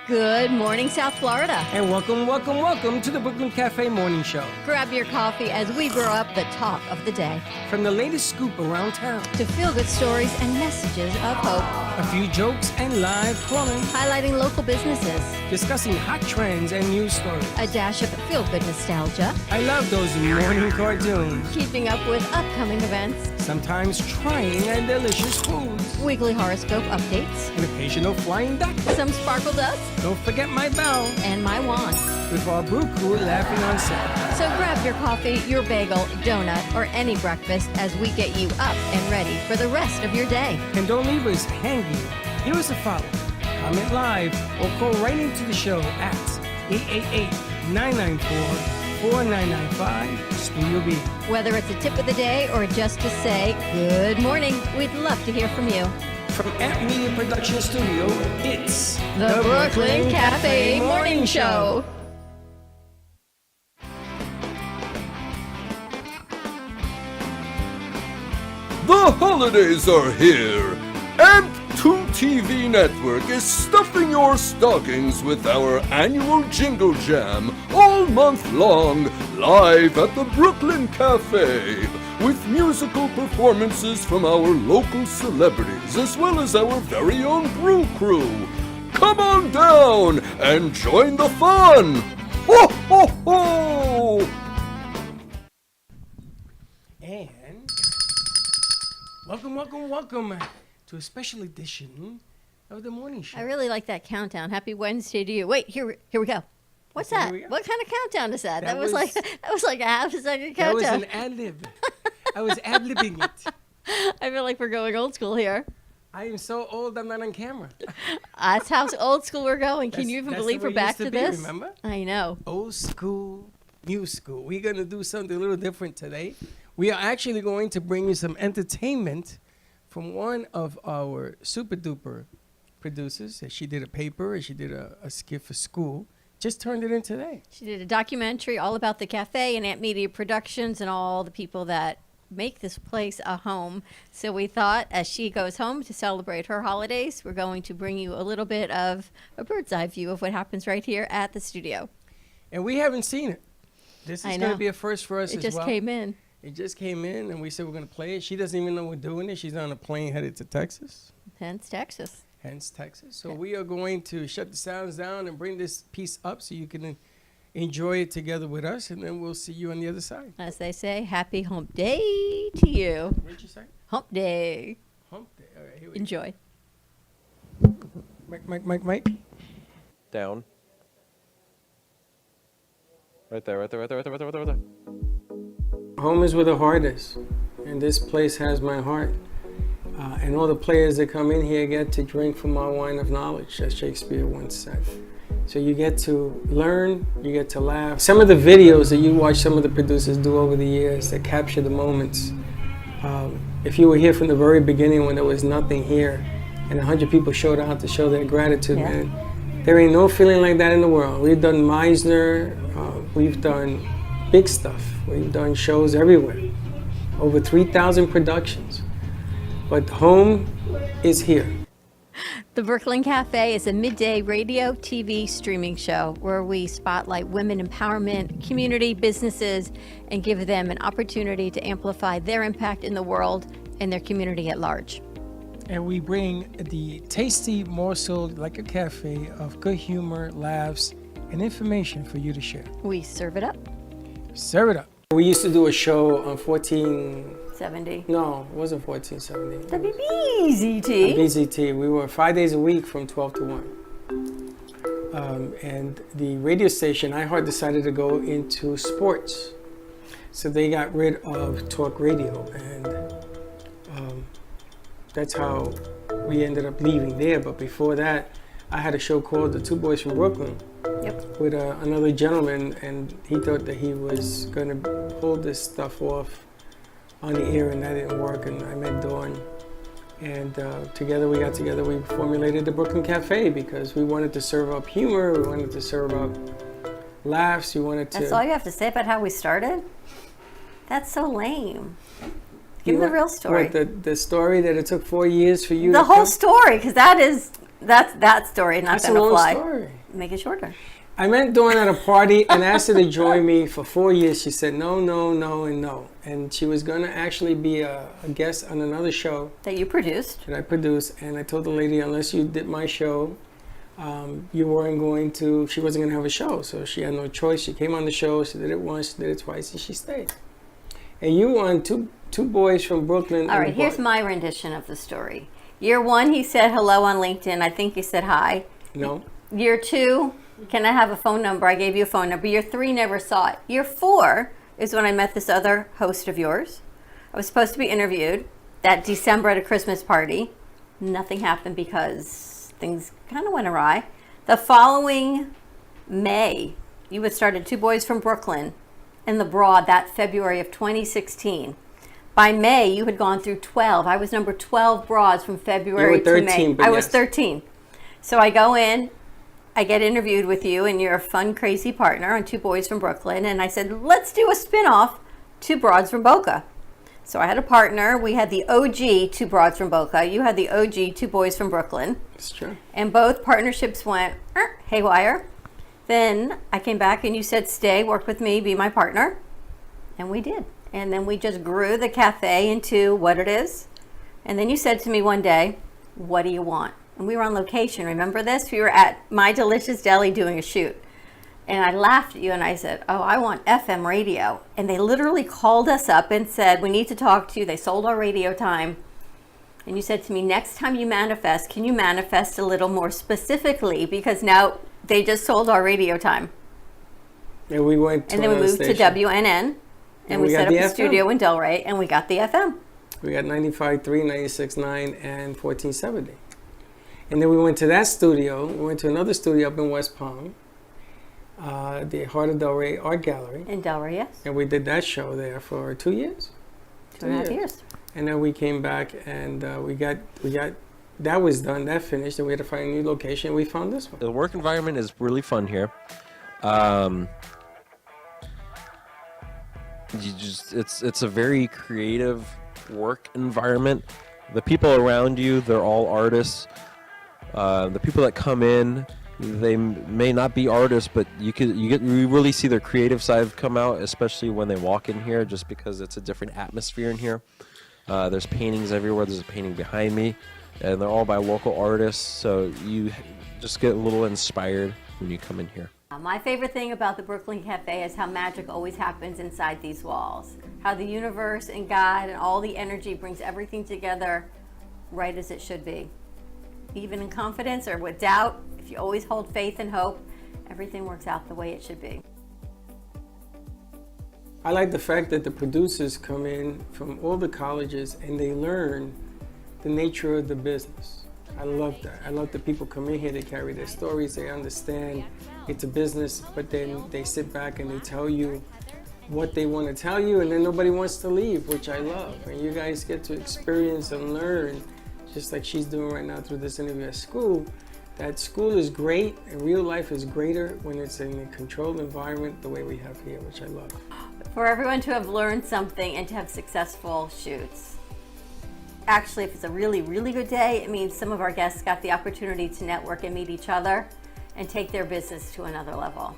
Good morning, South Florida. And welcome to the Brooklyn Cafe Morning Show. Grab your coffee as we brew up the talk of the day. From the latest scoop around town to feel-good stories and messages of hope. A few jokes and live calling. Highlighting local businesses. Discussing hot trends and news stories. A dash of feel-good nostalgia. I love those morning cartoons. Keeping up with upcoming events. Sometimes trying and delicious foods. Weekly horoscope updates. An occasional flying duck. Some sparkle dust. Don't forget my bell. And my wand. With our brew crew laughing on set. So grab your coffee, your bagel, donut, or any breakfast as we get you up and ready for the rest of your day. And don't leave us hanging. Give us a follow. Comment live or call right into the show at 888-994-4995 Studio B. Whether it's a tip of the day or just to say good morning, we'd love to hear from you. From Amp Media Production Studio, it's the Brooklyn Cafe Morning Show. The holidays are here. AMP2 TV Network is stuffing your stockings with our annual Jingle Jam all month long, live at the Brooklyn Cafe, with musical performances from our local celebrities as well as our very own brew crew. Come on down and join the fun! Ho, ho, ho! And welcome to a special edition of the morning show. I really like that countdown. Happy Wednesday to you. Wait, here we go. What's that? What kind of countdown is that? That was like a half a second countdown. That was an ad-lib. I was ad-libbing it. I feel like we're going old school here. I am so old I'm not on camera. That's how old school we're going. Can you even believe we're back to this? Remember? I know. Old school, new school. We're going to do something a little different today. We are actually going to bring you some entertainment from one of our super duper producers. She did a paper and she did a skit for school. Just turned it in today. She did a documentary all about the cafe and Amp Media Productions and all the people that make this place a home. So we thought as she goes home to celebrate her holidays, we're going to bring you a little bit of a bird's eye view of what happens right here at the studio. And we haven't seen it. This is going to be a first for us as well. It just came in. It just came in, and we said we're going to play it. She doesn't even know we're doing it. She's on a plane headed to Texas. Hence Texas. So we are going to shut the sounds down and bring this piece up so you can enjoy it together with us, and then we'll see you on the other side. As they say, happy hump day to you. What did you say? Hump day. Hump day. All right, here we Enjoy. Mike. Down. Right there. Home is where the heart is, and this place has my heart. And all the players that come in here get to drink from our wine of knowledge, as Shakespeare once said. So you get to learn, you get to laugh. Some of the videos that you watch some of the producers do over the years that capture the moments. If you were here from the very beginning when there was nothing here, and 100 people showed out to show their gratitude, man, there ain't no feeling like that in the world. We've done Meisner, we've done big stuff. We've done shows everywhere, over 3,000 productions. But home is here. The Brooklyn Cafe is a midday radio, TV streaming show where we spotlight women empowerment, community, businesses, and give them an opportunity to amplify their impact in the world and their community at large. And we bring the tasty morsel, like a cafe, of good humor, laughs, and information for you to share. We serve it up. Serve it up. We used to do a show on 70. No, it wasn't 1470. WBZT. BZT. We were 5 days a week from 12 to 1. And the radio station, iHeart, decided to go into sports. So they got rid of talk radio. And that's how we ended up leaving there. But before that, I had a show called The Two Boys from Brooklyn. Yep. With another gentleman, and he thought that he was going to pull this stuff off on the air, and that didn't work. And I met Dawn, and together we formulated the Brooklyn Cafe because we wanted to serve up humor, we wanted to serve up laughs, we wanted to... That's all you have to say about how we started? That's so lame. Give me the real story. What, the story that it took 4 years for you the whole story, because that story, not going to fly. That's a long story. make it shorter. I meant doing at a party and asked her to join me for 4 years. She said no, no, no, and no. And she was going to actually be a guest on another show That you produced. that I produced. And I told the lady, unless you did my show, you weren't going to, she wasn't going to have a show. So she had no choice. She came on the show. She did it once, she did it twice, and she stayed. And you won two boys from Brooklyn. All right, here's my rendition of the story. Year 1, he said hello on LinkedIn. I think he said hi. No. Year 2, can I have a phone number? I gave you a phone number. Year 3, never saw it. Year 4 is when I met this other host of yours. I was supposed to be interviewed that December at a Christmas party. Nothing happened because things kind of went awry. The following May, you had started Two Boys from Brooklyn in the Broad that February of 2016. By May, you had gone through 12. I was number 12 Broads from February You were 13, to May. but I was yes. 13. So I go in, I get interviewed with you and your fun, crazy partner on Two Boys from Brooklyn. And I said, let's do a spin-off, Two Broads from Boca. So I had a partner. We had the OG Two Broads from Boca. You had the OG Two Boys from Brooklyn. It's true. And both partnerships went haywire. Then I came back and you said, stay, work with me, be my partner. And we did. And then we just grew the cafe into what it is. And then you said to me one day, what do you want? And we were on location. Remember this? We were at My Delicious Deli doing a shoot. And I laughed at you and I said, oh, I want FM radio. And they literally called us up and said, we need to talk to you. They sold our radio time. And you said to me, next time you manifest, can you manifest a little more specifically? Because now they just sold our radio time. And we went to And then we another moved station. to WNN. And we we set got up the a FM. studio in Delray. And we got the FM. We got 95.3, 96.9, and 1470. And then we went to that studio. We went to another studio up in West Palm, the Heart of Delray Art Gallery. In Delray, yes. And we did that show there for 2 years. 2.5 years. And then we came back and we got that was done, that finished, and we had to find a new location. We found this one. The work environment is really fun here. It's a very creative work environment. The people around you, they're all artists. The people that come in, they may not be artists, but you really see their creative side come out, especially when they walk in here, just because it's a different atmosphere in here. There's paintings everywhere. There's a painting behind me, and they're all by local artists, so you just get a little inspired when you come in here. My favorite thing about the Brooklyn Cafe is how magic always happens inside these walls. How the universe and God and all the energy brings everything together right as it should be. Even in confidence or with doubt, if you always hold faith and hope, everything works out the way it should be. I like the fact that the producers come in from all the colleges and they learn the nature of the business. I love that. I love that people come in here, they carry their stories, they understand it's a business, but then they sit back and they tell you what they want to tell you, and then nobody wants to leave, which I love. And you guys get to experience and learn, just like she's doing right now through this interview at school, that school is great and real life is greater when it's in a controlled environment the way we have here, which I love. For everyone to have learned something and to have successful shoots. Actually, if it's a really, really good day, it means some of our guests got the opportunity to network and meet each other and take their business to another level.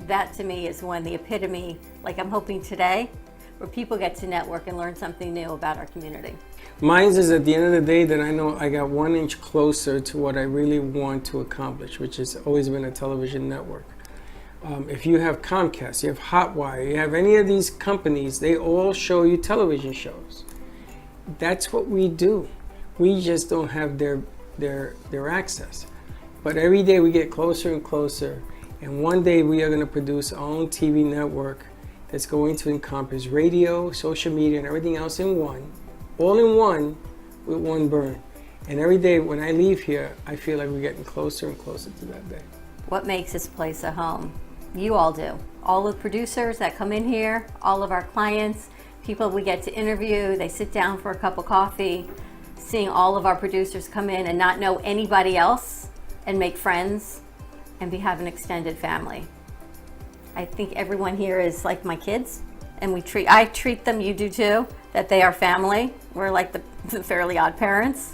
That to me is when the epitome, like I'm hoping today, where people get to network and learn something new about our community. Mine is at the end of the day that I know I got 1 inch closer to what I really want to accomplish, which has always been a television network. If you have Comcast, you have Hotwire, you have any of these companies, they all show you television shows. That's what we do. We just don't have their access. But every day we get closer and closer, and one day we are going to produce our own TV network that's going to encompass radio, social media, and everything else in one, all in one, with one burn. And every day when I leave here, I feel like we're getting closer and closer to that day. What makes this place a home? You all do. All the producers that come in here, all of our clients, people we get to interview, they sit down for a cup of coffee, seeing all of our producers come in and not know anybody else and make friends and have an extended family. I think everyone here is like my kids, and I treat them, you do too, that they are family. We're like the Fairly Odd Parents,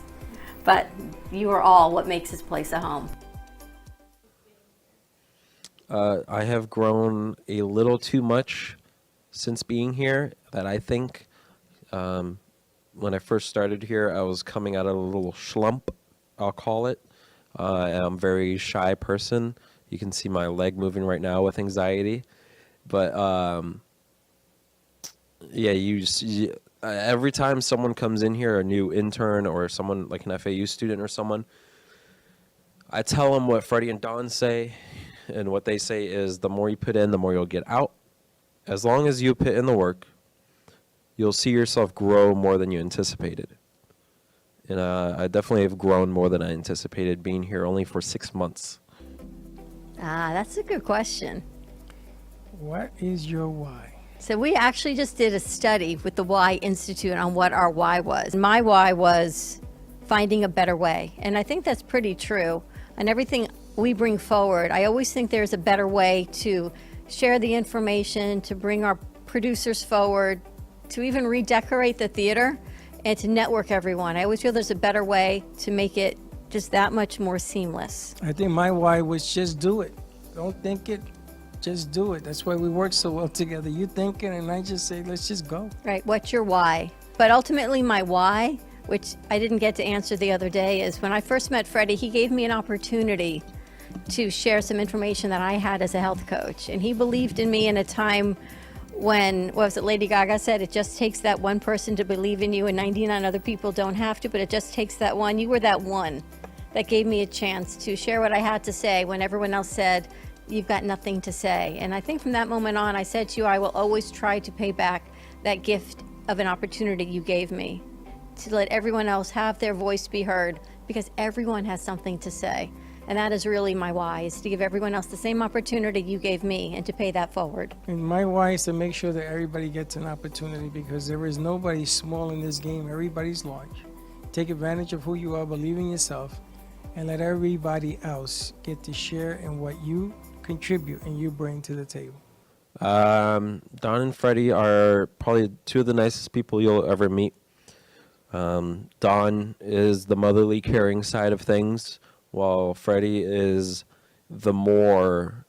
but you are all what makes this place a home. I have grown a little too much since being here that I think when I first started here, I was coming out of a little slump, I'll call it. And I'm a very shy person. You can see my leg moving right now with anxiety. But yeah, every time someone comes in here, a new intern or someone like an FAU student or someone, I tell them what Freddie and Don say. And what they say is the more you put in, the more you'll get out. As long as you put in the work, you'll see yourself grow more than you anticipated. And I definitely have grown more than I anticipated being here only for 6 months. Ah, that's a good question. What is your why? So we actually just did a study with the Why Institute on what our why was. My why was finding a better way. And I think that's pretty true. And everything we bring forward, I always think there's a better way to share the information, to bring our producers forward, to even redecorate the theater, and to network everyone. I always feel there's a better way to make it just that much more seamless. I think my why was just do it. Don't think it, just do it. That's why we work so well together. You think it, and I just say, let's just go. Right, what's your why? But ultimately my why, which I didn't get to answer the other day, is when I first met Freddie, he gave me an opportunity to share some information that I had as a health coach. And he believed in me in a time when, what was it, Lady Gaga said, it just takes that one person to believe in you and 99 other people don't have to, but it just takes that one. You were that one that gave me a chance to share what I had to say when everyone else said, you've got nothing to say. And I think from that moment on, I said to you, I will always try to pay back that gift of an opportunity you gave me to let everyone else have their voice be heard, because everyone has something to say. And that is really my why, is to give everyone else the same opportunity you gave me and to pay that forward. And my why is to make sure that everybody gets an opportunity, because there is nobody small in this game. Everybody's large. Take advantage of who you are, believe in yourself, and let everybody else get to share in what you contribute and you bring to the table. Don and Freddie are probably two of the nicest people you'll ever meet. Don is the motherly, caring side of things, while Freddie is the more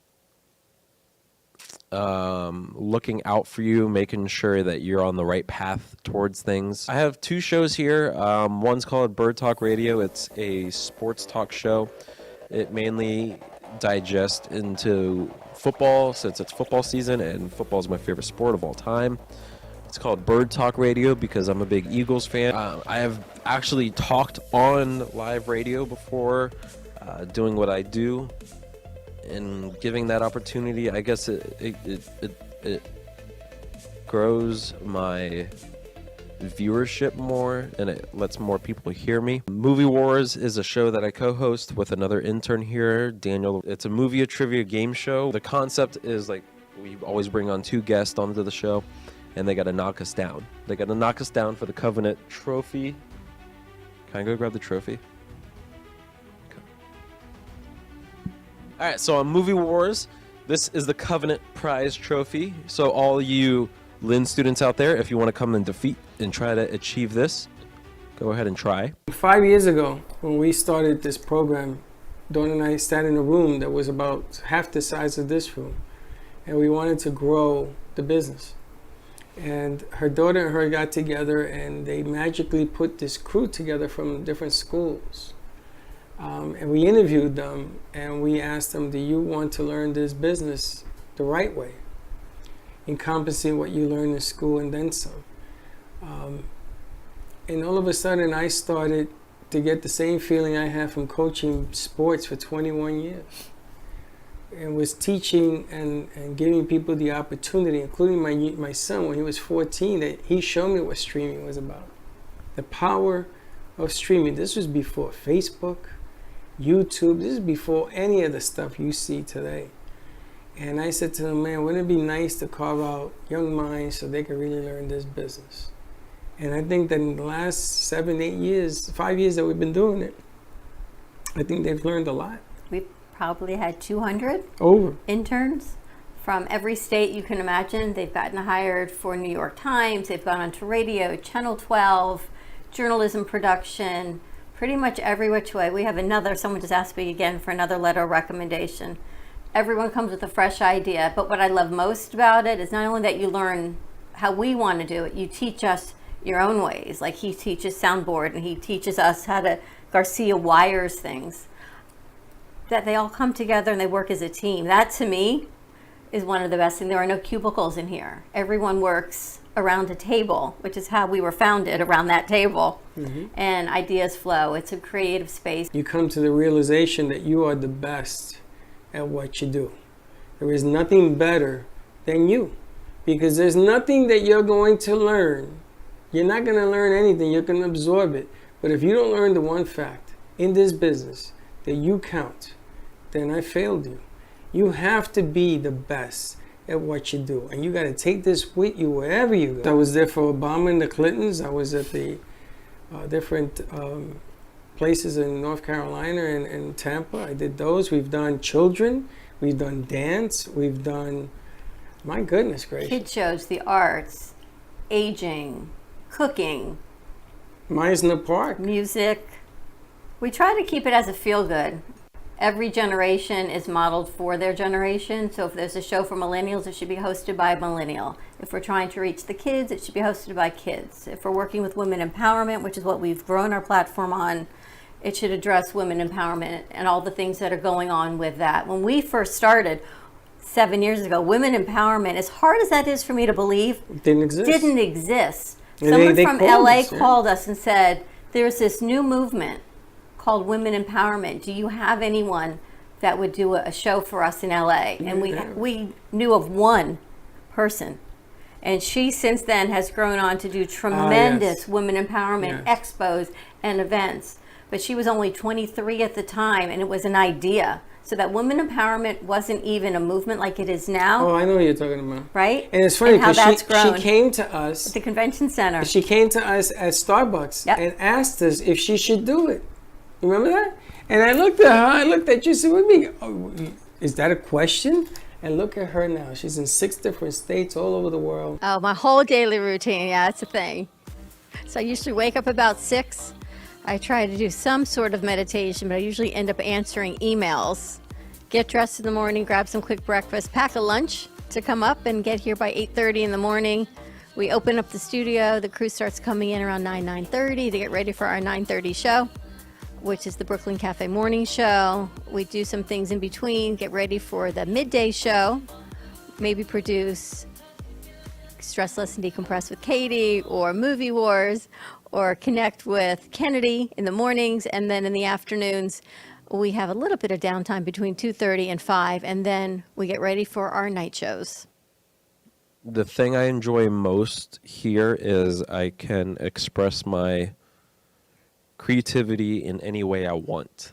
looking out for you, making sure that you're on the right path towards things. I have 2 shows here. One's called Bird Talk Radio. It's a sports talk show. It mainly digests into football, since it's football season, and football is my favorite sport of all time. It's called Bird Talk Radio because I'm a big Eagles fan. I have actually talked on live radio before, doing what I do, and giving that opportunity, I guess it grows my viewership more, and it lets more people hear me. Movie Wars is a show that I co-host with another intern here, Daniel. It's a movie trivia game show. The concept is like we always bring on 2 guests onto the show, and they got to knock us down. They got to knock us down for the Covenant trophy. Can I go grab the trophy? Okay. All right, so on Movie Wars, this is the Covenant Prize Trophy. So all you Lynn students out there, if you want to come and defeat and try to achieve this, go ahead and try. 5 years ago, when we started this program, Dawn and I sat in a room that was about half the size of this room, and we wanted to grow the business. And her daughter and her got together, and they magically put this crew together from different schools. And we interviewed them, and we asked them, do you want to learn this business the right way, encompassing what you learned in school and then some? And all of a sudden, I started to get the same feeling I had from coaching sports for 21 years. And was teaching and giving people the opportunity, including my son when he was 14, that he showed me what streaming was about. The power of streaming. This was before Facebook, YouTube. This is before any of the stuff you see today. And I said to him, man, wouldn't it be nice to carve out young minds so they can really learn this business? And I think that in the last 7, 8 years, 5 years that we've been doing it, I think they've learned a lot. We've probably had 200 Over. interns from every state you can imagine. They've gotten hired for New York Times, they've gone onto radio, Channel 12, journalism production, pretty much every which way. We have another, someone just asked me again for another letter of recommendation. everyone comes with a fresh idea. But what I love most about it is not only that you learn how we want to do it, you teach us your own ways. Like he teaches soundboard and he teaches us how to Garcia wires things. That they all come together and they work as a team. That to me is one of the best things. There are no cubicles in here. Everyone works around a table, which is how we were founded, around that table. And ideas flow. It's a creative space. You come to the realization that you are the best at what you do. There is nothing better than you, because there's nothing that you're going to learn. You're not going to learn anything. You're going to absorb it. But if you don't learn the one fact in this business that you count, then I failed you. You have to be the best at what you do, and you got to take this with you wherever you go. I was there for Obama and the Clintons. I was at the different places in North Carolina and Tampa. I did those. We've done children, we've done dance, we've done, my goodness gracious, Kid shows, the arts, aging, cooking, Myers in the Park. music. We try to keep it as a feel-good. Every generation is modeled for their generation. So if there's a show for millennials, it should be hosted by a millennial. If we're trying to reach the kids, it should be hosted by kids. If we're working with women empowerment, which is what we've grown our platform on, it should address women empowerment and all the things that are going on with that. When we first started 7 years ago, women empowerment, as hard as that is for me to believe, Didn't exist. didn't exist. And Someone they from called LA us, yeah. called us and said, there's this new movement called Women Empowerment. Do you have anyone that would do a show for us in LA? And we knew of one person. And she since then has grown on to do tremendous women empowerment expos and events. But she was only 23 at the time, and it was an idea. So that women empowerment wasn't even a movement like it is now, Oh, I know what you're talking about. right? And it's funny how because that's grown. she came to us. At the convention center. She came to us at Starbucks Yep. and asked us if she should do it. You remember that? And I looked at her, I looked at you, said, "What do you mean? Oh, is that a question?" And look at her now. She's in 6 different states all over the world. Oh, my whole daily routine. Yeah, that's a thing. So I usually wake up about 6. I try to do some sort of meditation, but I usually end up answering emails. Get dressed in the morning, grab some quick breakfast, pack a lunch to come up and get here by 8:30 in the morning. We open up the studio. The crew starts coming in around 9:30 to get ready for our 9:30 show, which is the Brooklyn Cafe Morning Show. We do some things in between, get ready for the midday show, maybe produce Stress Less and Decompress with Katie, or Movie Wars, or connect with Kennedy in the mornings, and then in the afternoons, we have a little bit of downtime between 2:30 and 5, and then we get ready for our night shows. The thing I enjoy most here is I can express my creativity in any way I want.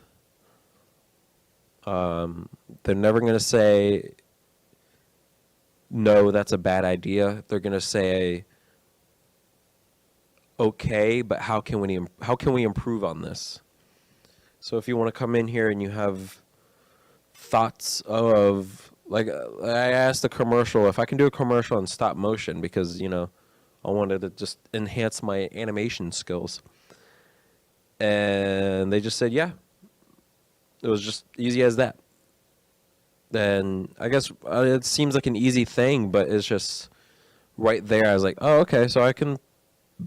They're never going to say, no, that's a bad idea. They're going to say, okay, but how can we improve on this? So if you want to come in here and you have thoughts of, like, I asked the commercial if I can do a commercial in stop motion because, you know, I wanted to just enhance my animation skills. And they just said, yeah. It was just easy as that. Then I guess it seems like an easy thing, but it's just right there. I was like, oh, okay, so I can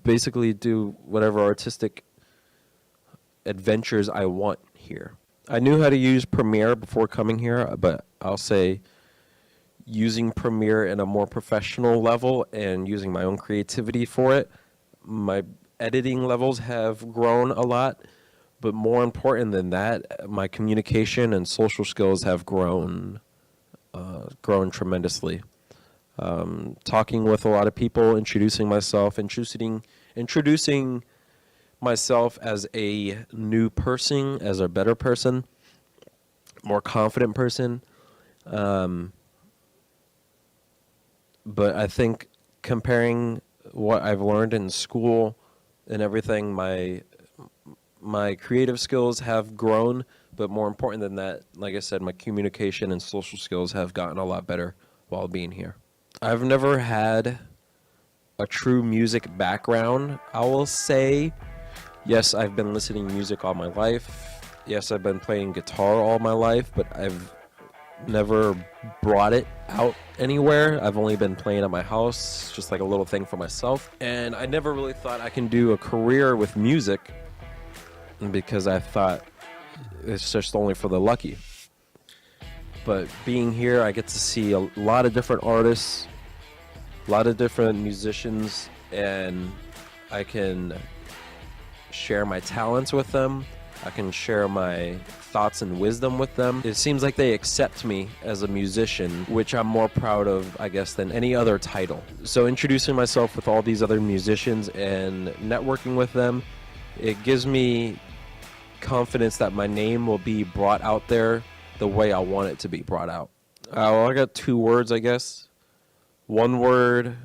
basically do whatever artistic adventures I want here. I knew how to use Premiere before coming here, but I'll say using Premiere in a more professional level and using my own creativity for it, my editing levels have grown a lot, but more important than that, my communication and social skills have grown tremendously. Talking with a lot of people, introducing myself as a new person, as a better person, more confident person. But I think comparing what I've learned in school and everything, my creative skills have grown, but more important than that, like I said, my communication and social skills have gotten a lot better while being here. I've never had a true music background, I will say. Yes, I've been listening to music all my life. Yes, I've been playing guitar all my life, but I've never brought it out anywhere. I've only been playing at my house, just like a little thing for myself. And I never really thought I can do a career with music because I thought it's just only for the lucky. But being here, I get to see a lot of different artists, a lot of different musicians, and I can share my talents with them. I can share my thoughts and wisdom with them. It seems like they accept me as a musician, which I'm more proud of, I guess, than any other title. So introducing myself with all these other musicians and networking with them, it gives me confidence that my name will be brought out there the way I want it to be brought out. Well, I got 2 words, I guess. One word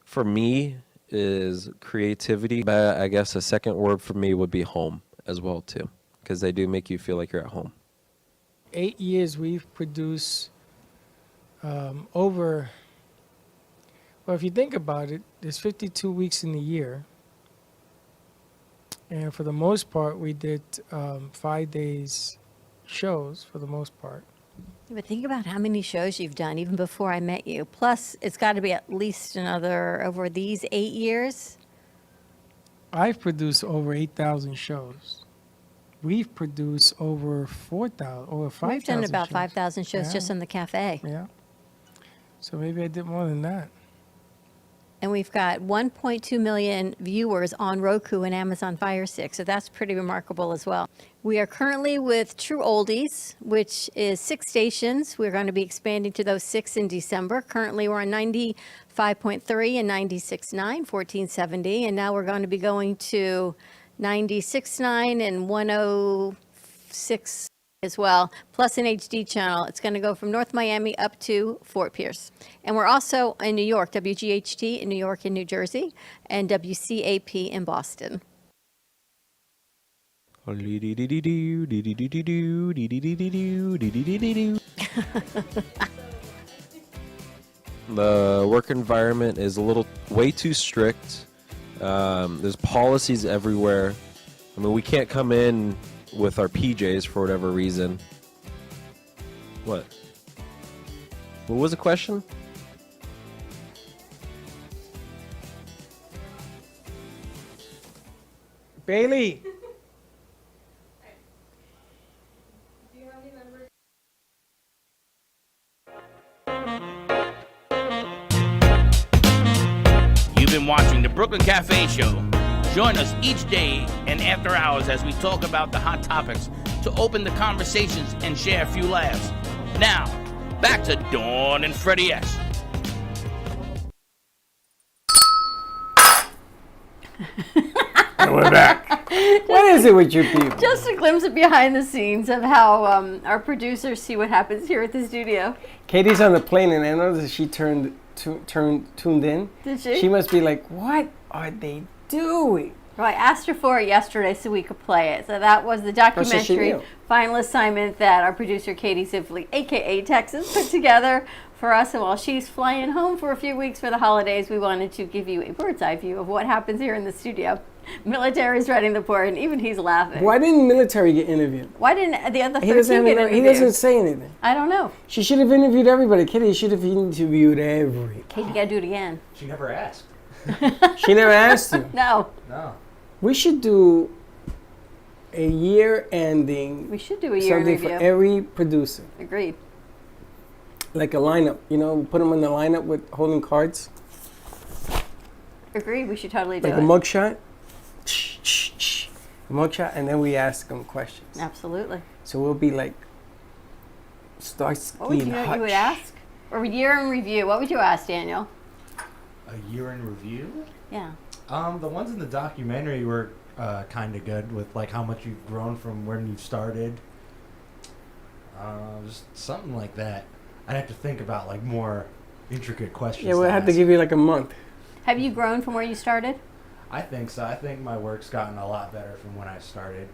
for me is creativity, but I guess a second word for me would be home as well too, because they do make you feel like you're at home. 8 years we've produced over, well, if you think about it, there's 52 weeks in the year. And for the most part, we did 5 days shows for the most part. But think about how many shows you've done even before I met you. Plus, it's got to be at least another, over these 8 years. I've produced over 8,000 shows. We've produced over 4,000, over 5,000 We've done about shows. 5,000 shows just in the cafe. Yeah. So maybe I did more than that. And we've got 1.2 million viewers on Roku and Amazon Fire Stick, so that's pretty remarkable as well. We are currently with True Oldies, which is 6 stations. We're going to be expanding to those 6 in December. Currently, we're on 95.3 and 96.9, 1470, and now we're going to be going to 96.9 and 106 as well, plus an HD channel. It's going to go from North Miami up to Fort Pierce. And we're also in New York, WGHT in New York and New Jersey, and WCAP in Boston. The work environment is a little way too strict. There's policies everywhere. I mean, we can't come in with our PJs for whatever reason. What was the question? Bailey. You've been watching the Brooklyn Cafe Show. Join us each day and after hours as we talk about the hot topics to open the conversations and share a few laughs. Now, back to Dawn and Freddie S. And we're back. What is it with you people? Just a glimpse of behind the scenes of how our producers see what happens here at the studio. Katie's on the plane, and I noticed she tuned in. Did she? She must be like, what are they doing? Well, I asked her for it yesterday so we could play it. So that was the So she documentary knew. final assignment that our producer Katie Zivley, aka Texas, put together for us. And while she's flying home for a few weeks for the holidays, we wanted to give you a bird's eye view of what happens here in the studio. Military's running the board, and even he's laughing. Why didn't military get interviewed? Why didn't the other He 13 doesn't, get he interviewed? doesn't say anything. I don't know. She should have interviewed everybody. Kitty should have interviewed everybody. Katie, you gotta do it again. She never asked. She never asked you. No, No. We should do a year ending, we should do a year in something for review. every producer. Agreed. Like a lineup, put them in the lineup with holding cards. Agreed. We should totally do Like it. a mugshot. A mugshot, and then we ask them questions. Absolutely. So we'll be like, Starsky What would and you Hutch. would ask? Or a year in review. What would you ask, Daniel? A year in review? Yeah. The ones in the documentary were kind of good with like how much you've grown from when you started. Just something like that. I'd have to think about like more intricate questions. Yeah, we'll have to ask. give you like a month. Have you grown from where you started? I think so. I think my work's gotten a lot better from when I started.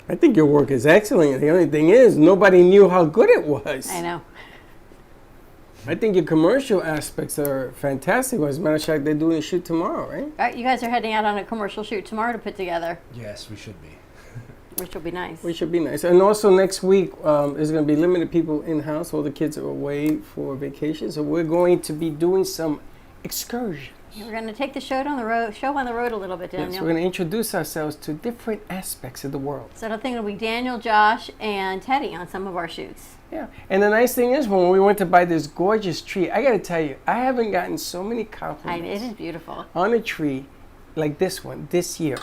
I think your work is excellent. The only thing is, nobody knew how good it was. I know. I think your commercial aspects are fantastic. As a matter of fact, they're doing a shoot tomorrow, right? All right, you guys are heading out on a commercial shoot tomorrow to put together. Yes, we should be. Which will be nice. which should be nice. And also next week, there's going to be limited people in house. All the kids are away for vacation, so we're going to be doing some excursions. We're going to take the show on the road a little bit, Daniel. Yes, we're going to introduce ourselves to different aspects of the world. So I think it'll be Daniel, Josh, and Teddy on some of our shoots. Yeah, and the nice thing is, when we went to buy this gorgeous tree, I got to tell you, I haven't gotten so many It compliments is beautiful. on a tree like this one this year.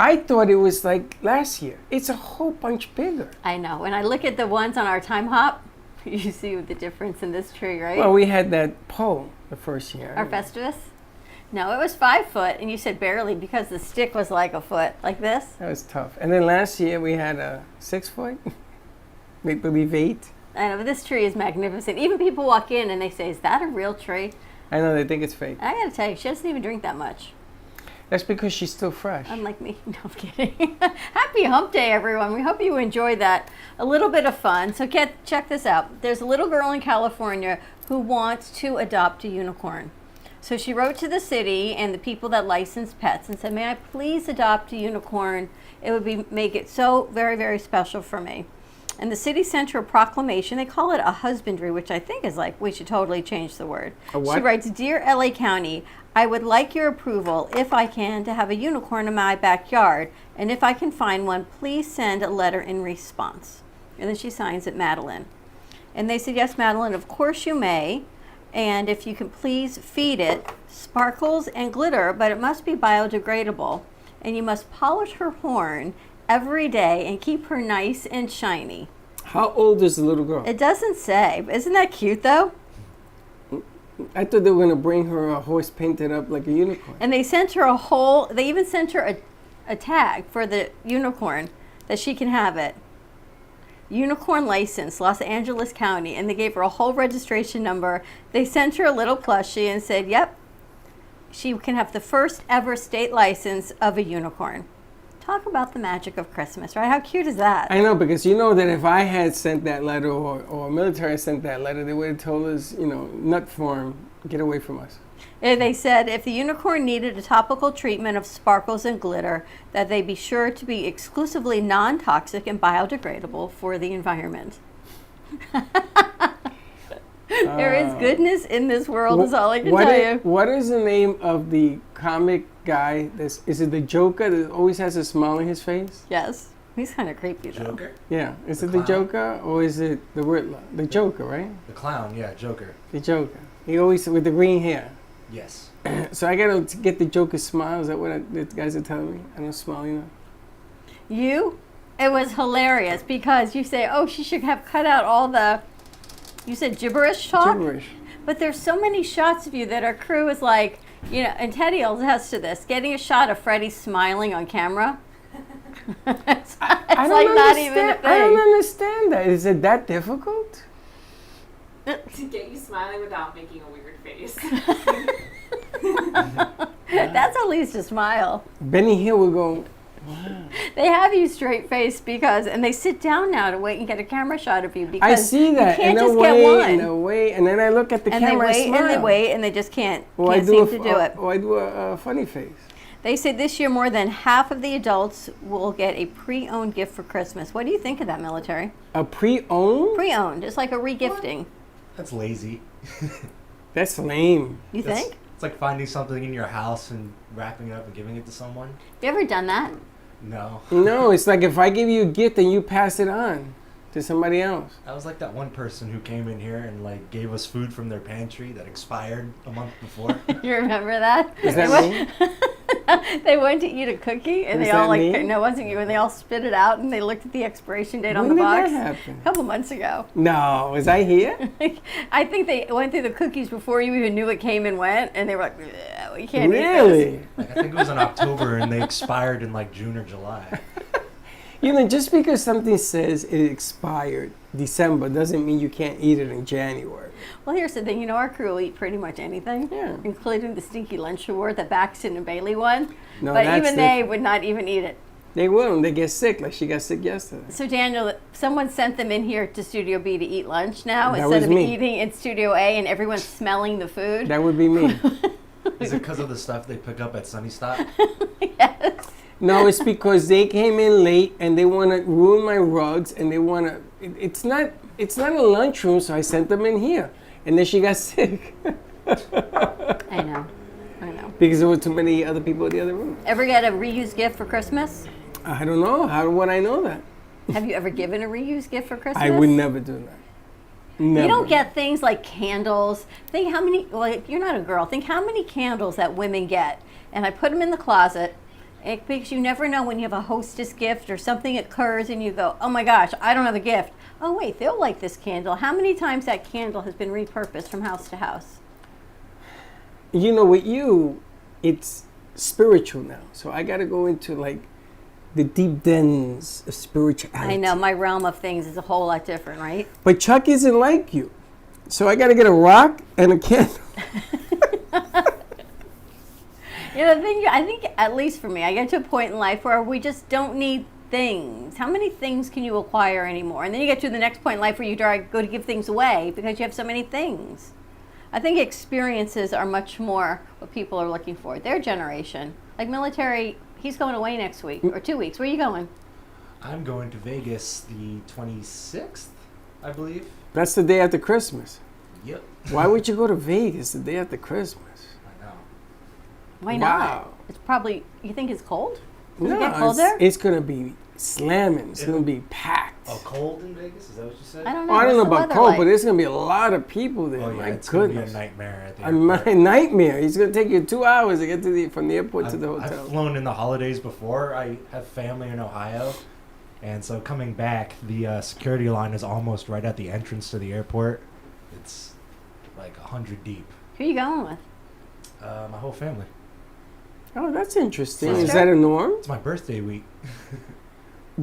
I thought it was like last year. It's a whole bunch bigger. I know. When I look at the ones on our time hop, you see the difference in this tree, right? Well, we had that pole the first year. Our Festivus? No, it was 5 foot, and you said barely because the stick was like a foot, like this. That was tough. And then last year we had a 6 foot, make believe 8. I know, but this tree is magnificent. Even people walk in and they say, "Is that a real tree?" I know they think it's fake. I gotta tell you, she doesn't even drink that much. That's because she's still fresh. Unlike me. No, I'm kidding. Happy Hump Day, everyone. We hope you enjoyed that. A little bit of fun. So check this out. There's a little girl in California who wants to adopt a unicorn. So she wrote to the city and the people that license pets and said, "May I please adopt a unicorn? It would make it so very, very special for me." And the city sent her a proclamation. They call it a husbandry, which I think is like, we should totally change the word. A what? She writes, "Dear LA County, I would like your approval, if I can, to have a unicorn in my backyard. And if I can find one, please send a letter in response." And then she signs it, Madeline. And they said, "Yes, Madeline, of course you may. And if you can please feed it sparkles and glitter, but it must be biodegradable. And you must polish her horn every day and keep her nice and shiny." How old is the little girl? It doesn't say. Isn't that cute, though? I thought they were going to bring her a horse painted up like a unicorn. And they sent her they even sent her a tag for the unicorn that she can have it. Unicorn license, Los Angeles County. And they gave her a whole registration number. They sent her a little plushie and said, "Yep, she can have the first ever state license of a unicorn." Talk about the magic of Christmas, right? How cute is that? I know, because you know that if I had sent that letter or military sent that letter, they would have told us, nut form, get away from us. And they said if the unicorn needed a topical treatment of sparkles and glitter, that they be sure to be exclusively non-toxic and biodegradable for the environment. There is goodness in this world, is all I can tell you. What is the name of the comic guy? Is it the Joker that always has a smile on his face? Yes. He's kind of creepy, though. Joker? Yeah. Is The it the clown? Joker or is it the Riddler? The Joker, right? The clown, yeah, Joker. The Joker. He always with the green hair. Yes. So I gotta get the Joker smile. Is that what the guys are telling me? I don't smile enough. It was hilarious because you say, "Oh, she should have cut out all the," you said gibberish talk? Gibberish. But there's so many shots of you that our crew is like, and Teddy will attest to this, getting a shot of Freddie smiling on camera. it's I like don't not even a understand. I don't thing. understand that. Is it that difficult? To get you smiling without making a weird face. That's at least a smile. Benny Hill will go, They have you straight faced and they sit down now to wait and get a camera shot of you because I see that. you can't and just wait, get one. and wait, and then I look at the And they camera wait smile. and they wait and they just can't Or I seem do to do it. Or I do a funny face. They say this year more than half of the adults will get a pre-owned gift for Christmas. What do you think of that, military? A pre-owned? Pre-owned, it's like a regifting. That's lazy. That's lame. You That's- think? It's like finding something in your house and wrapping it up and giving it to someone. You ever done that? No. No, it's like if I give you a gift and you pass it on to somebody else. I was like that one person who came in here and like gave us food from their pantry that expired a month before. You remember that? Is that me? They went to eat a cookie and Was they all that me? no, it wasn't you, and they all spit it out and they looked at the expiration date on When the did box. that happen? A couple months ago. No, was I here? I think they went through the cookies before you even knew it came and went, and they were like, "Ugh, we can't eat this." Really? Like I think it was in October and they expired in like June or July. Just because something says it expired December doesn't mean you can't eat it in January. Well, here's the thing. Our crew will eat pretty much anything, Yeah. including the stinky lunch award that Baxton and Bailey won. No, but that's even they would not even eat it. They will. They get sick, like she got sick yesterday. So, Daniel, someone sent them in here to Studio B to eat lunch now That instead was of me. eating in Studio A and everyone's smelling the food. That would be me. Is it because of the stuff they pick up at Sunny Stop? Yes. No, it's because they came in late and they want to ruin my rugs and they want to. It's not a lunchroom, so I sent them in here, and then she got sick I know. because there were too many other people in the other room. Ever get a reused gift for Christmas? I don't know. How would I know that? Have you ever given a reused gift for Christmas? I would never do that. Never. You don't get things like candles. Think how many, well, you're not a girl. Think how many candles that women get. And I put them in the closet because you never know when you have a hostess gift or something occurs and you go, oh my gosh, I don't have a gift. Oh wait, they'll like this candle. How many times that candle has been repurposed from house to house? You know, with you, it's spiritual now. So I got to go into like the deep dens of spirituality. I know, my realm of things is a whole lot different, right? But Chuck isn't like you. So I got to get a rock and a candle. You know, the thing, I think, at least for me, I get to a point in life where we just don't need things. How many things can you acquire anymore? And then you get to the next point in life where you go to give things away because you have so many things. I think experiences are much more what people are looking for. Their generation, like military, he's going away next week or 2 weeks. Where are you going? I'm going to Vegas the 26th, I believe. That's the day after Christmas. Yep. Why would you go to Vegas the day after Christmas? I know. Why Wow. not? It's probably, you think it's cold? Does No, it get cold there? it's going to be slamming. It's going to be packed. Oh, cold in Vegas? Is that what you said? I don't know. Oh, I don't know What's the about weather cold, like? but there's going to be a lot of people there. Oh, yeah, My it's going to be a goodness. nightmare at the A airport. nightmare. It's going to take you 2 hours to get to from the airport to the I've hotel. flown in the holidays before. I have family in Ohio. And so coming back, the security line is almost right at the entrance to the airport. It's like 100 deep. Who are you going with? My whole family. Oh, that's interesting. Is Sister? that a norm? It's my birthday week.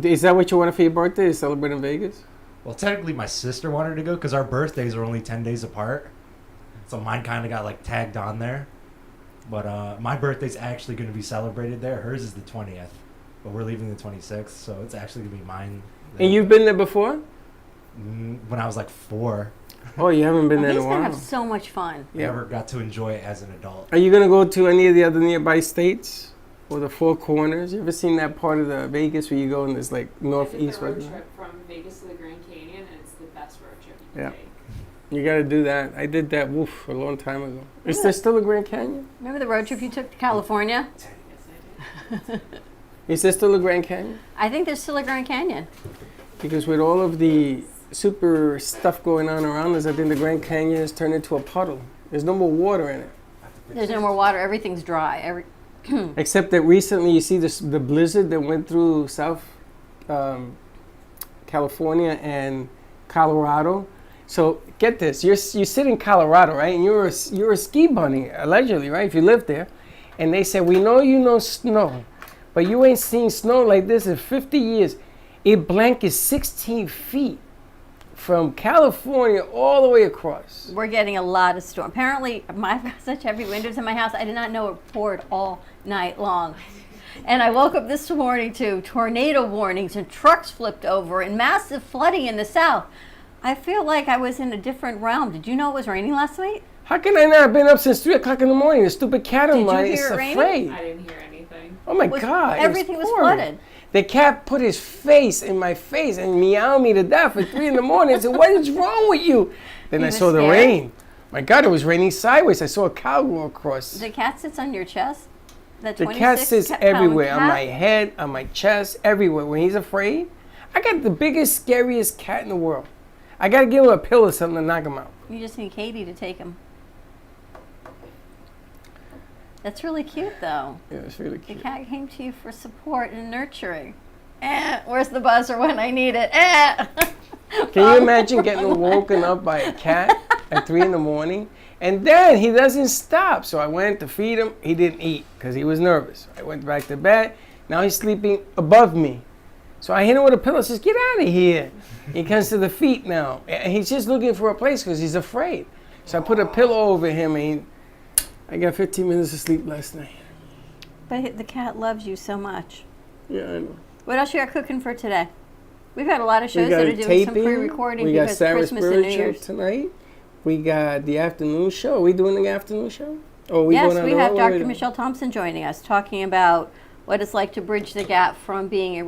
Is that what you wanted for your birthday? To celebrate in Vegas? Well, technically, my sister wanted to go because our birthdays are only 10 days apart. So mine kind of got like tagged on there. But my birthday's actually going to be celebrated there. Hers is the 20th. But we're leaving the 26th, so it's actually going to be mine. And you've been there before? When I was like 4. Oh, you haven't been there in He's a going to while. have so much fun. Yeah. Never got to enjoy it as an adult. Are you going to go to any of the other nearby states? Or the Four Corners? You ever seen that part of the Vegas where you go and there's like I did northeast the right road there? trip from Vegas to the Grand Canyon, and it's the best road trip you can Yeah. take. You got to do that. I did that a long time ago. Is Yeah. there still a Grand Canyon? Remember the road trip you took to California? Yes, I did. Is there still a Grand Canyon? I think there's still a Grand Canyon. Because with all of the super stuff going on around us, I think the Grand Canyon has turned into a puddle. There's no more water in it. There's no more water. Everything's dry. Except that recently you see the blizzard that went through South California and Colorado. So get this, you sit in Colorado, right? And you're a ski bunny, allegedly, right? If you live there. And they said, we know you know snow, but you ain't seen snow like this in 50 years. It blankets 16 feet from California all the way across. We're getting a lot of storm. Apparently, I've got such heavy windows in my house. I did not know it poured all night long. And I woke up this morning to tornado warnings and trucks flipped over and massive flooding in the south. I feel like I was in a different realm. Did you know it was raining last night? How can I not have been up since 3 o'clock in the morning? The stupid cat Did of you mine hear is it raining? afraid. I didn't hear anything. Oh my Was- God. everything was pouring. flooded. The cat put his face in my face and meowed me to death at 3 in the morning. I said, what is wrong with you? Then He I was saw the scared? rain. My God, it was raining sideways. I saw a cow go across. The cat sits on your chest? The cat 26 sits pound everywhere, cat? on my head, on my chest, everywhere. When he's afraid, I got the biggest, scariest cat in the world. I got to give him a pill or something to knock him out. You just need Katie to take him. That's really cute, though. Yeah, it's really The cute. cat came to you for support and nurturing. Where's the buzzer when I need it? Can you imagine getting woken up by a cat at 3 in the morning? And then he doesn't stop. So I went to feed him. He didn't eat because he was nervous. I went back to bed. Now he's sleeping above me. So I hit him with a pillow. Says, get out of here. He comes to the feet now. And he's just looking for a place because he's afraid. So I put a pillow over him and I got 15 minutes of sleep last night. But the cat loves you so much. Yeah, I know. What else you got cooking for today? We've got a lot of We shows got that are a doing some taping. pre-recording We got because Sarah Christmas and New Spiritual Year's. tonight. We got the afternoon show. Are we doing the afternoon show? Or are we Yes, going on we the have road? What are Dr. doing? Michelle Thompson joining us talking about what it's like to bridge the gap from being a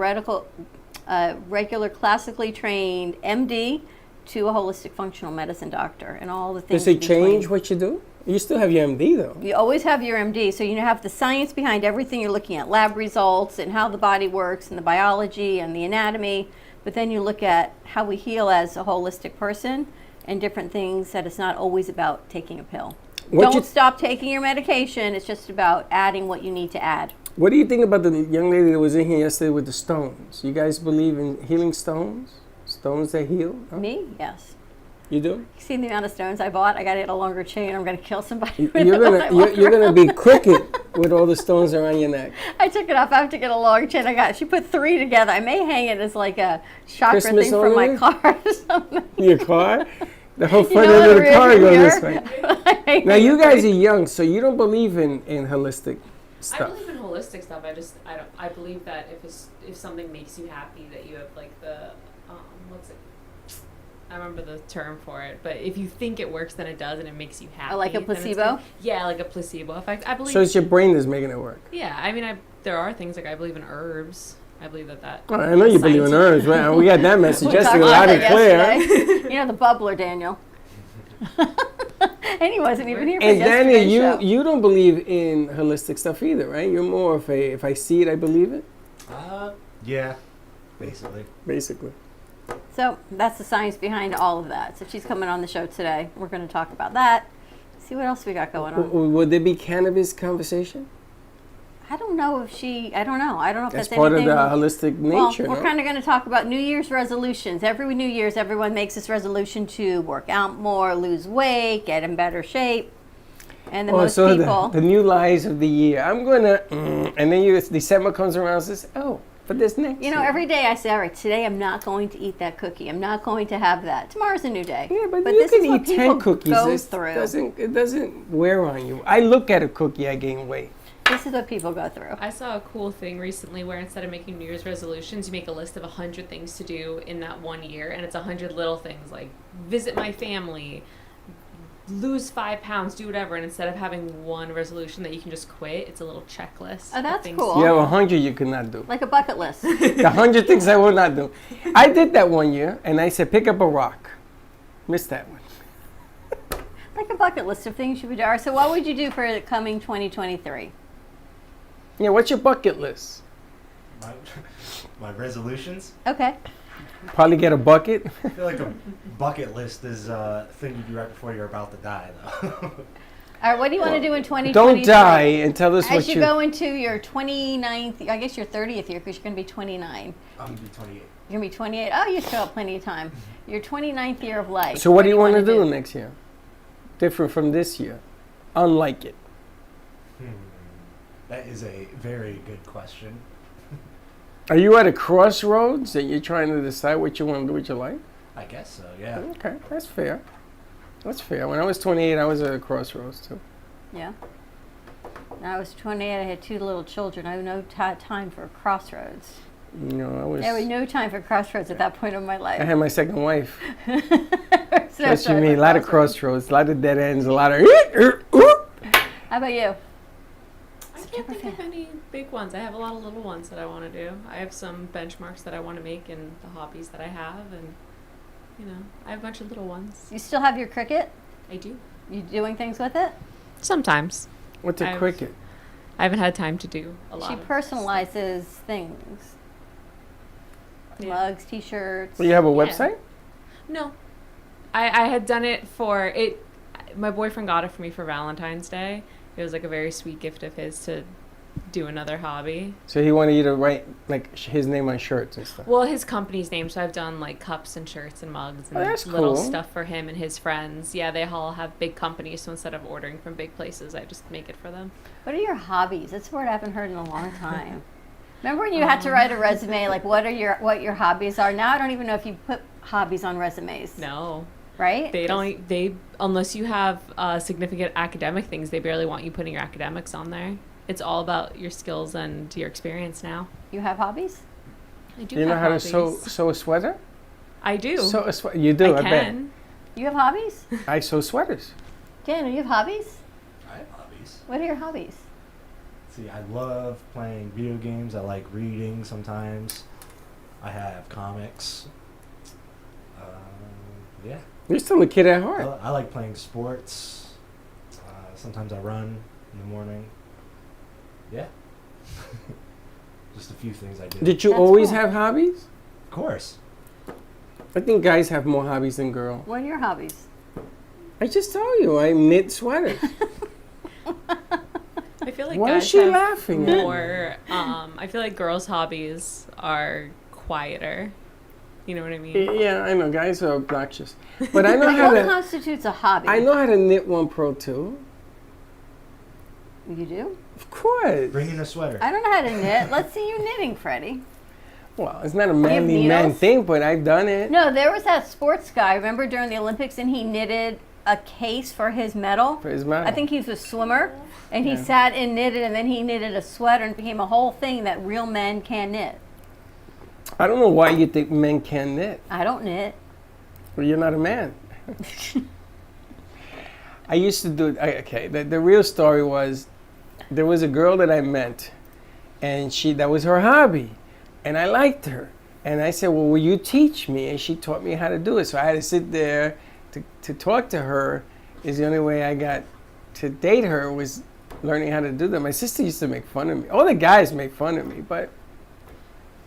regular classically trained MD to a holistic functional medicine doctor and all the things. Does it in between. change what you do? You still have your MD though. You always have your MD, so you have the science behind everything you're looking at, lab results and how the body works and the biology and the anatomy, but then you look at how we heal as a holistic person and different things, that it's not always about taking a pill. Don't stop taking your medication, it's just about adding what you need to add. What do you think about the young lady that was in here yesterday with the stones? You guys believe in healing stones? Stones that heal? Huh? Me? Yes. You do? You see the amount of stones I bought? I got to get a longer chain. I'm going to kill somebody. You're with it when I walk you're gonna around. be crooked with all the stones around your neck. I took it off. I have to get a long chain. She put 3 together. I may hang it as like a chakra Christmas thing for my ornament? car or something. Your car? The whole You front know end of the the car rearview goes this mirror? way. Now you guys are young, so you don't believe in holistic I stuff. believe in holistic stuff. I believe that if something makes you happy, that you have like the what's it? I remember the term for it, but if you think it works, then it does, and it makes you happy. Oh, like a then it's placebo? good. Yeah, like a placebo effect. I believe. So it's your brain that's making it work. Yeah, I mean, there are things like I believe in herbs. I believe that. Oh, I know you believe in herbs, man. We got that message We yesterday talked loud about and that clear. yesterday. You know the bubbler, Daniel. And he wasn't even here for And Daniel, yesterday's show. you don't believe in holistic stuff either, right? You're more of a, if I see it, I believe it, Yeah, basically. basically. So that's the science behind all of that. So she's coming on the show today. We're going to talk about that. See what else we got going on. Would there be cannabis conversation? I don't know if I don't know if That's that's part of anything. the holistic Well, nature, we're no? kind of going to talk about New Year's resolutions. Every New Year's, everyone makes this resolution to work out more, lose weight, get in better shape. And most so people, the new lies of the year. I'm going to, and then December comes around and says, oh, but this next you know, year. every day I say, all right, today I'm not going to eat that cookie. I'm not going to have that. Tomorrow's a new day. Yeah, but you this can is what eat people 10 cookies. go It through. doesn't wear on you. I look at a cookie, I gain weight. This is what people go through. I saw a cool thing recently where instead of making New Year's resolutions, you make a list of 100 things to do in that 1 year, and it's 100 little things like visit my family, lose 5 pounds, do whatever. And instead of having one resolution that you can just quit, it's a little checklist. Oh, of that's things cool. to You have do. 100 you could not do. Like a bucket list. The 100 things I will not do. I did that one year, and I said, pick up a rock. Missed that one. Like a bucket list of things you would do. All right, so what would you do for the coming 2023? Yeah, what's your bucket list? My resolutions? Okay. Probably get a bucket. I feel like a bucket list is a thing you do right before you're about to die, though. All right, what do you want to do in 2023? Don't die and tell us As what you you... go into your 29th, I guess your 30th year, because you're going to be 29. I'm going to be 28. You're going to be 28. Oh, you still have plenty of time. Your 29th year of life. So what do you want to wanna do next year? Different from this year. Unlike it. That is a very good question. Are you at a crossroads that you're trying to decide what you want to do with your life? I guess so, yeah. Okay, that's fair. That's fair. When I was 28, I was at a crossroads too. Yeah. When I was 28, I had 2 little children. I had no time for crossroads. You know, I was... There was no time for crossroads at that point in my life. I had my second wife. There's no That's what time you mean. for A lot of crossroads, a lot of dead ends, a lot of... How about you? I can't think of any big ones. I have a lot of little ones that I want to do. I have some benchmarks that I want to make in the hobbies that I have, and I have a bunch of little ones. You still have your cricket? I do. You doing things with it? Sometimes. What's a I've- cricket? I haven't had time to do a lot. She of personalizes things. Yeah. Mugs, T-shirts. Well, you have a Yeah. website? No. I had done it for it. My boyfriend got it for me for Valentine's Day. It was like a very sweet gift of his to do another hobby. So he wanted you to write like his name on shirts and stuff. Well, his company's name, so I've done like cups and shirts and mugs and Oh, that's little cool. stuff for him and his friends. Yeah, they all have big companies, so instead of ordering from big places, I just make it for them. What are your hobbies? That's a word I haven't heard in a long time. Remember when you had to write a resume, like what your hobbies are? Now I don't even know if you put hobbies on resumes. No, Right? they don't. They unless you have significant academic things, they barely want you putting your academics on there. It's all about your skills and your experience now. You have hobbies? I do. You know have how hobbies. to sew a sweater? I do. Sew a sweater. You do, I bet. can. You have hobbies? I sew sweaters. Daniel, you have hobbies? I have hobbies. What are your hobbies? See, I love playing video games. I like reading sometimes. I have comics. Yeah. You're still a kid at heart. I like playing sports. Sometimes I run in the morning. Yeah. Just a few things I do. Did you That's always cool. have hobbies? Of course. I think guys have more hobbies than girls. What are your hobbies? I just told you, I knit sweaters. I feel like Why guys is she have laughing at me? more. I feel like girls' hobbies are quieter. You know what I mean? Yeah, I know, guys are obnoxious. But I know how What to, constitutes a hobby? I know how to knit one Pro 2. You do? Of course. Bring in a sweater. I don't know how to knit. Let's see you knitting, Freddie. Well, it's not a manly man needles? thing, but I've done it. No, there was that sports guy, remember during the Olympics, and he knitted a case for his medal? For his medal. I think he was a swimmer, and he Yeah. sat and knitted, and then he knitted a sweater, and it became a whole thing that real men can knit. I don't know why you think men can knit. I don't knit. Well, you're not a man. I used to do, okay, the real story was, there was a girl that I met, and that was her hobby, and I liked her. And I said, well, will you teach me? And she taught me how to do it. So I had to sit there to talk to her. Is the only way I got to date her was learning how to do that. My sister used to make fun of me. All the guys make fun of me, but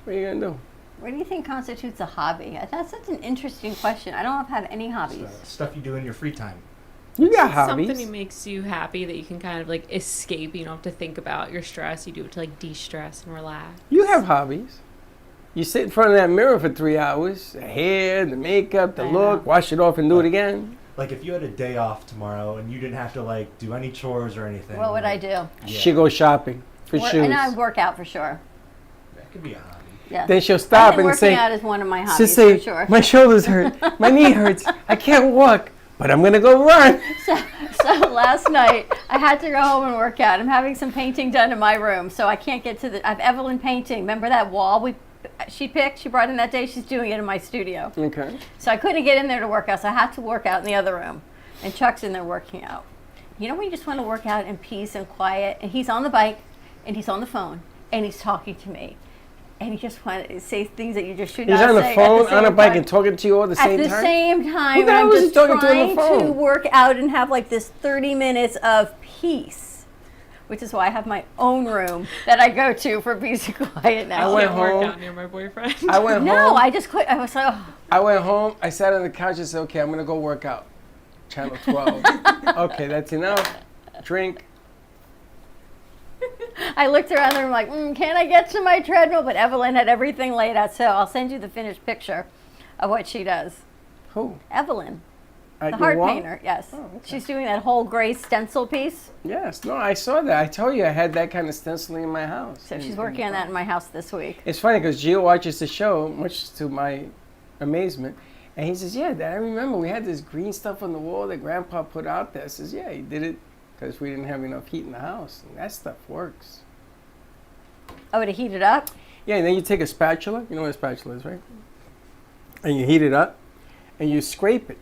what are you gonna do? What do you think constitutes a hobby? That's such an interesting question. I don't have any hobbies. Stuff you do in your free time. You got hobbies. Something that makes you happy that you can kind of like escape. You don't have to think about your stress. You do it to like de-stress and relax. You have hobbies. You sit in front of that mirror for 3 hours. The hair, the makeup, the I look, know. wash it off and do it again. Like if you had a day off tomorrow and you didn't have to like do any chores or anything. What would I like, do? Yeah, She goes shopping for shoes. And I work out for sure. that could be a hobby. Yes. Then she'll I stop think and working say, out is one of my she'll hobbies say, for sure. my shoulders hurt, my knee hurts, I can't walk, but I'm gonna go run. So last night I had to go home and work out. I'm having some painting done in my room, so I can't get to I have Evelyn painting. Remember that wall she brought in that day? She's doing it in my studio. Okay. So I couldn't get in there to work out, so I had to work out in the other room. And Chuck's in there working out. You know when you just want to work out in peace and quiet, and he's on the bike, and he's on the phone, and he's talking to me. And you just want to say things that you just should He's not on the say. phone, at the on a same bike, time. and talking to you all at the same At time? the same time, Who the and hell I'm was he just talking to on trying the to phone? work out and have like this 30 minutes of peace, which is why I have my own room that I go to for peace and quiet now. I went Can't work home. out near my boyfriend. I went No, home. I just quit. I was like, oh. I went home. I sat on the couch and said, okay, I'm gonna go work out. Channel 12. Okay, that's enough. Drink. I looked around and I'm like, can I get to my treadmill? But Evelyn had everything laid out, so I'll send you the finished picture of what she does. Who? Evelyn, At the your heart wall? painter, yes. Oh, okay. She's doing that whole gray stencil piece. Yes. No, I saw that. I told you I had that kind of stenciling in my house. So she's working on that in my house this week. It's funny because Gio watches the show, much to my amazement, and he says, yeah, Dad, I remember we had this green stuff on the wall that Grandpa put out there. I says, yeah, he did it because we didn't have enough heat in the house. And that stuff works. Oh, to heat it up? Yeah, and then you take a spatula. You know what a spatula is, right? And you heat it up, and you scrape it,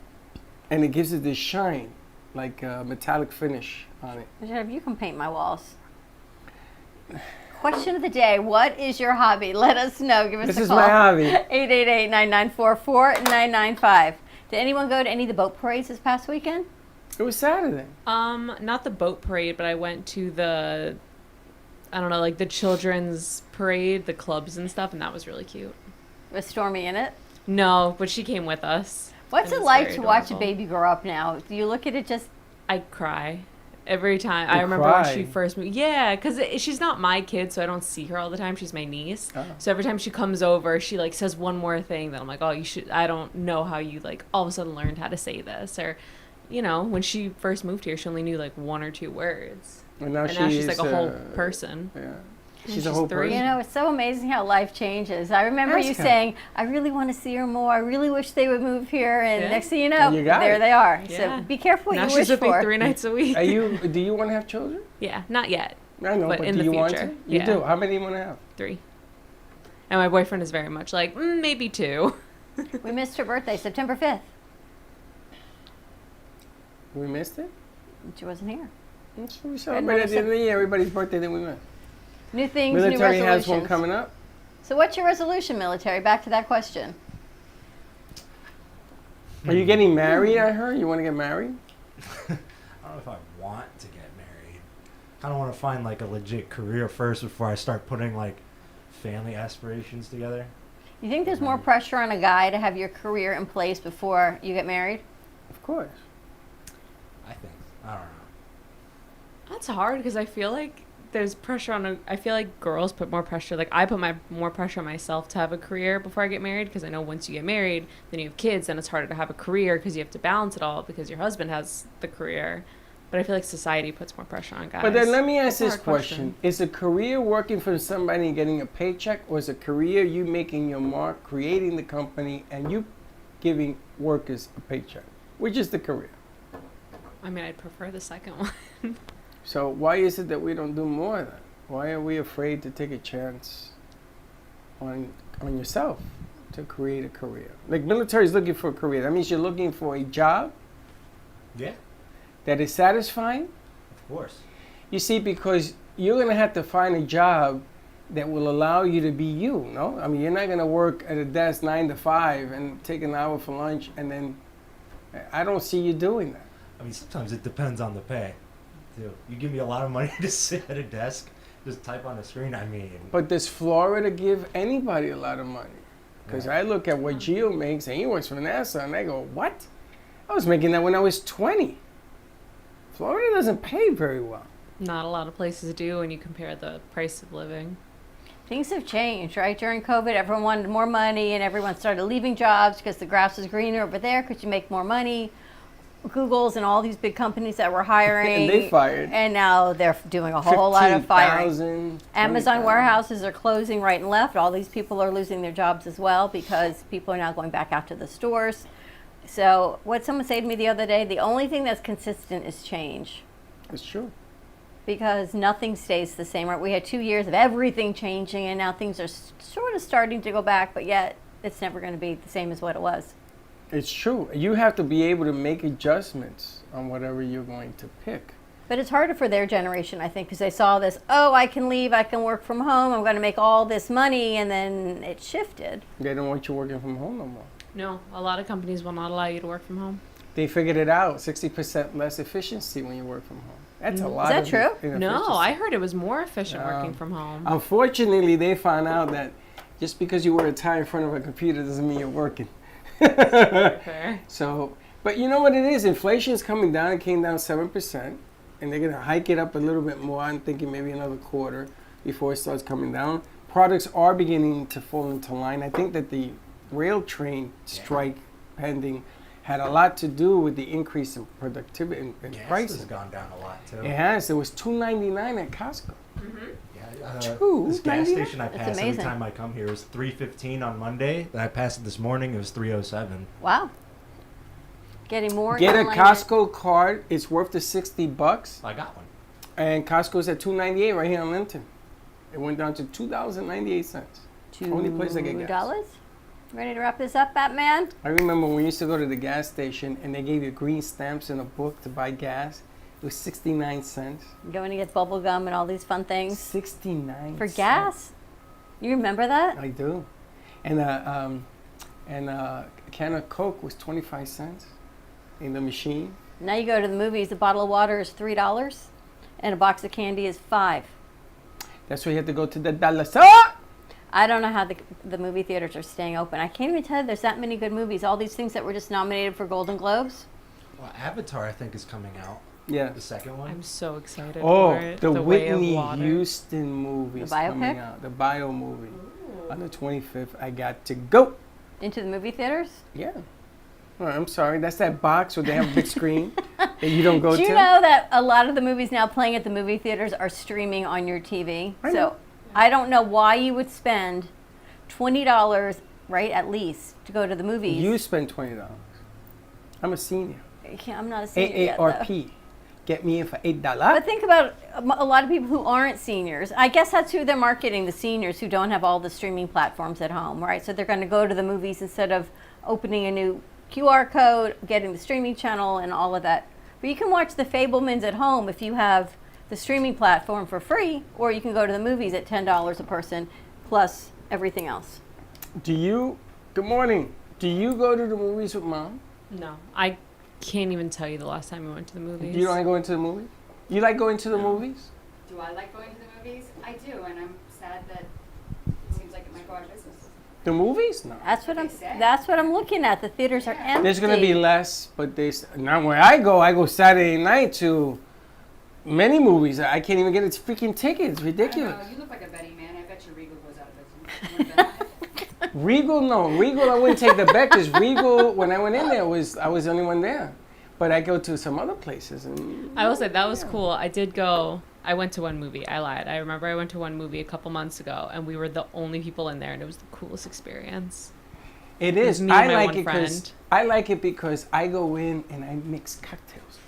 and it gives it this shine, like a metallic finish on it. Jeff, you can paint my walls. Question of the day, what is your hobby? Let us know. Give us This a is call. my hobby. 888-9944-995. Did anyone go to any of the boat parades this past weekend? It was Saturday. Not the boat parade, but I went to the, I don't know, like the children's parade, the clubs and stuff, and that was really cute. Was Stormy in it? No, but she came with us. What's and it was like very to watch a adorable. baby grow up now? Do you look at it just... I cry every time. I You remember when she cry? first moved. Yeah, because she's not my kid, so I don't see her all the time. She's my niece. Oh. So every time she comes over, she like says one more thing that I'm like, oh, you should. I don't know how you like all of a sudden learned how to say this, or, you know, when she first moved here, she only knew like 1 or 2 words, And now, and now she's like a whole uh, person. Yeah. And She's a she's whole 3. person. You know, it's so amazing how life changes. I remember Ask you her. saying, I really want to see her more. I really wish they would move here. And Yeah. next thing you know, And you got there it. they are. Yeah. So be careful what Now you she's wish with me for. 3 nights a week. Do you want to have children? Yeah, not yet. I know, But but in do the you want future, to? You yeah. do. How many do you want to have? 3. And my boyfriend is very much like, maybe 2. We missed her birthday, September 5th. We missed it? She wasn't here. We celebrated at the end of the year everybody's birthday that we missed. New things, new Military resolutions. has one coming up. So what's your resolution, military? Back to that question. Are you getting married? I heard you want to get married. I don't know if I want to get married. I don't want to find like a legit career first before I start putting like family aspirations together. You think there's more pressure on a guy to have your career in place before you get married? Of course. I think. I don't know. That's hard because I feel like there's pressure on I feel like girls put more pressure. Like I put more pressure on myself to have a career before I get married because I know once you get married, then you have kids, then it's harder to have a career because you have to balance it all because your husband has the career. But I feel like society puts more pressure on guys. But then let me ask That's a this hard question. Is a career working for somebody and getting a paycheck, or is a career you making your mark, creating the company, and you giving workers a paycheck? Which is the career? I mean, I'd prefer the second one. So why is it that we don't do more of that? Why are we afraid to take a chance on yourself to create a career? Like military is looking for a career. That means you're looking for a job Yeah, that is satisfying. of course. You see, because you're going to have to find a job that will allow you to be you, no? I mean, you're not going to work at a desk 9 to 5 and take an hour for lunch and then, I don't see you doing that. I mean, sometimes it depends on the pay, too. You give me a lot of money to sit at a desk, just type on a screen, I mean. But does Florida give anybody a lot of money? Because Right. I look at what Gio makes and he works for NASA and I go, what? I was making that when I was 20. Florida doesn't pay very well. Not a lot of places do when you compare the price of living. Things have changed, right? During COVID, everyone wanted more money and everyone started leaving jobs because the grass was greener over there because you make more money. Google's and all these big companies that were hiring. And they fired. And now they're doing a whole lot of firing. 15,000, Amazon 20,000. warehouses are closing right and left. All these people are losing their jobs as well because people are now going back out to the stores. So what someone said to me the other day, the only thing that's consistent is change. It's true. Because nothing stays the same, right? We had 2 years of everything changing, and now things are sort of starting to go back, but yet it's never going to be the same as what it was. It's true. You have to be able to make adjustments on whatever you're going to pick. But it's harder for their generation, I think, because they saw this, oh, I can leave, I can work from home, I'm going to make all this money, and then it shifted. They don't want you working from home no more. No, a lot of companies will not allow you to work from home. They figured it out, 60% less efficiency when you work from home. That's a lot that of true? inefficiency. No, I heard it was more efficient No. working from home. Unfortunately, they found out that just because you wear a tie in front of a computer doesn't mean you're working. Fair. So, but you know what it is? Inflation is coming down. It came down 7%, and they're going to hike it up a little bit more. I'm thinking maybe another quarter before it starts coming down. Products are beginning to fall into line. I think that the rail train strike pending had a lot to do with the increase in productivity and Gas has pricing. gone down a lot, too. It has. It was $2.99 at Costco. Yeah, Two, this gas 99? station I That's pass every amazing. time I come here is $3.15 on Monday. Then I passed it this morning. It was $3.07. Wow. Getting more Get a online- Costco card. It's worth the $60, I got one. and Costco's at $2.98 right here in Linton. It went down to $2.98. Only place I get gas. $2. Ready to wrap this up, Batman? I remember when we used to go to the gas station and they gave you green stamps in a book to buy gas. It was 69 cents. Going to get bubble gum and all these fun things 69 for cents. gas. You remember that? I do. And a can of Coke was 25 cents in the machine. Now you go to the movies, a bottle of water is $3 and a box of candy is $5. That's why you have to go to the dollar store. I don't know how the movie theaters are staying open. I can't even tell you there's that many good movies. All these things that were just nominated for Golden Globes. Well, Avatar, I think, is coming out. Yeah. The second one. I'm so excited Oh, for it. the Way of Whitney Water. Houston movie is The biopic? coming out. The bio movie. On the 25th, I got to go. Into the movie theaters? Yeah. Oh, I'm sorry. That's that box where they have a big screen that you don't go Do you to. know that a lot of the movies now playing at the movie theaters are streaming on your TV? I So know. I don't know why you would spend $20, right, at least, to go to the movies. You spend $20. I'm a senior. I'm not a senior yet, though. AARP. Get me in for $8. But think about a lot of people who aren't seniors. I guess that's who they're marketing, the seniors who don't have all the streaming platforms at home, right? So they're going to go to the movies instead of opening a new QR code, getting the streaming channel and all of that. But you can watch The Fabelmans at home if you have the streaming platform for free, or you can go to the movies at $10 a person plus everything else. Good morning. Do you go to the movies with mom? No, I can't even tell you the last time we went to the movies. You don't like going to the movies? You like going to the movies? Do I like going to the movies? I do, and I'm sad that it seems like it might go out of business. The movies? No. That's what I'm looking at. The theaters are empty. There's gonna be less, but now where I go Saturday night to many movies. I can't even get its freaking tickets. It's I ridiculous. don't know, you look like a betting man. I bet your Regal goes out of business. You wanna bet on it? Regal, no. Regal, I wouldn't take the bet because Regal, when I went in there, I was the only one there. But I go to some other places. And I will say that was cool. I went to one movie. I lied. I remember I went to one movie a couple months ago, and we were the only people in there, and it was the coolest experience. It is. me and I my like one it because friend. I like it because I go in and I mix cocktails,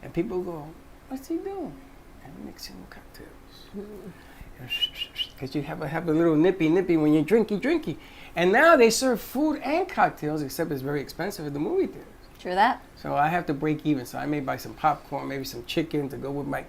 and people go, "What's he doing?" I'm mixing cocktails. Because you have a little nippy when you're drinky. And now they serve food and cocktails, except it's very expensive at the movie theaters. True that. So I have to break even. So I may buy some popcorn, maybe some chicken to go with my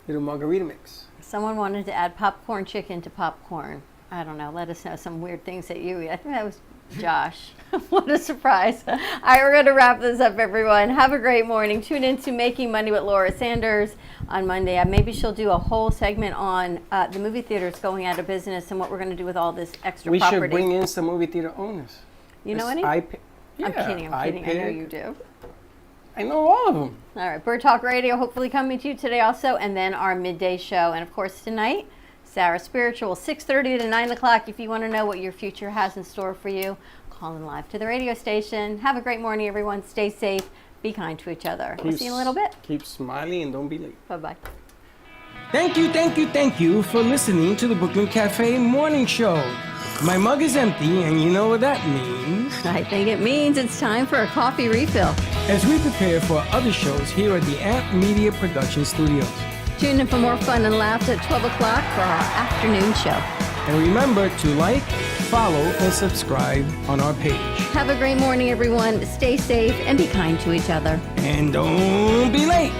little margarita mix. Someone wanted to add popcorn chicken to popcorn. I don't know. Let us know some weird things that you eat. I think that was Josh. What a surprise. All right, we're going to wrap this up, everyone. Have a great morning. Tune in to Making Money with Laura Sanders on Monday. Maybe she'll do a whole segment on the movie theaters going out of business and what we're going to do with all this extra We property. should bring in some movie theater owners. You know any? Yeah, I'm kidding. I know iPad. you do. I know all of them. All right, Bird Talk Radio hopefully coming to you today also, and then our midday show. And, of course, tonight, Sarah Spiritual, 6:30 to 9 o'clock. If you want to know what your future has in store for you, call in live to the radio station. Have a great morning, everyone. Stay safe. Be kind to each other. We'll see you in a little bit. Keep smiling and don't be late. Bye-bye. Thank you for listening to the Brooklyn Cafe Morning Show. My mug is empty, and you know what that means. I think it means it's time for a coffee refill. As we prepare for other shows here at the Amp Media Production Studios. Tune in for more fun and laughs at 12 o'clock for our afternoon show. And remember to like, follow, and subscribe on our page. Have a great morning, everyone. Stay safe and be kind to each other. And don't be late.